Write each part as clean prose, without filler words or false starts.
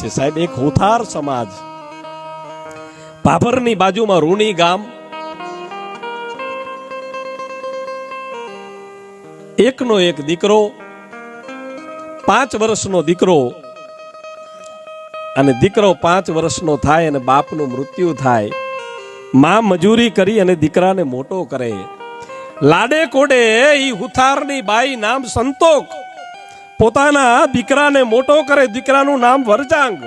છે સાહેબ. એક હુથાર સમાજ, ભાભરની બાજુમાં રૂણી ગામ, એકનો એક દીકરો, 5 વર્ષનો દીકરો, અને દીકરો 5 વર્ષનો થાય અને બાપનું મૃત્યુ થાય. માં મજૂરી કરી અને દીકરાને મોટો કરે. લાડે કોડે ઈ હુથારની બાઈ નામ સંતોક પોતાના દીકરાને મોટો કરે. દીકરાનું નામ વરજાંગ,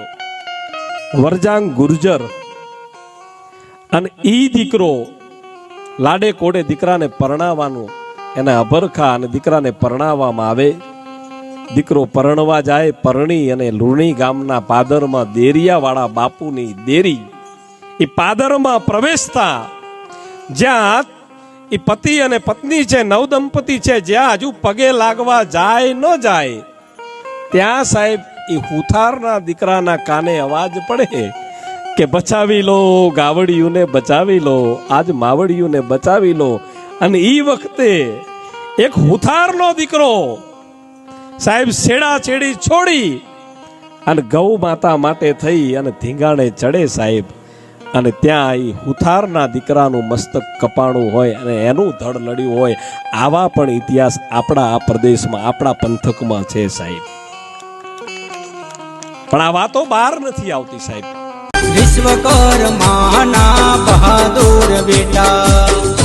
વરજાંગ ગુર્જર. અને ઈ દીકરો લાડે કોડે દીકરાને પરણાવવાનું, એને અભરખા અને દીકરાને પરણાવવામાં આવે. દીકરો પરણવા જાય, પરણી અને લુણી ગામના પાદરમાં દેરિયાવાળા બાપુની દેરી, એ પાદરમાં પ્રવેશતા જ્યાં એ પતિ અને પત્ની છે, નવદંપતિ છે, જ્યાં હજુ પગે લાગવા જાય ન જાય ત્યાં સાહેબ એ હુથારના દીકરાના કાને અવાજ પડે કે બચાવી લો ગાવડિયુંને, બચાવી લો આજ માવડિયુંને, બચાવી લો. અને એ વખતે એક હુથારનો દીકરો સાહેબ છેડા છેડી છોડી અને ગૌ માતા માટે થઈ અને ધીંગાણે ચડે સાહેબ. અને ત્યાં એ હુથારના દીકરાનું મસ્તક કપાણું હોય અને એનું ધડ લડ્યું હોય. આવા પણ ઇતિહાસ આપણા આ પ્રદેશમાં, આપણા પંથકમાં છે સાહેબ. પણ આ વાતો બહાર નથી આવતી સાહેબ. વિશ્વકર્માના બહાદુર બેટા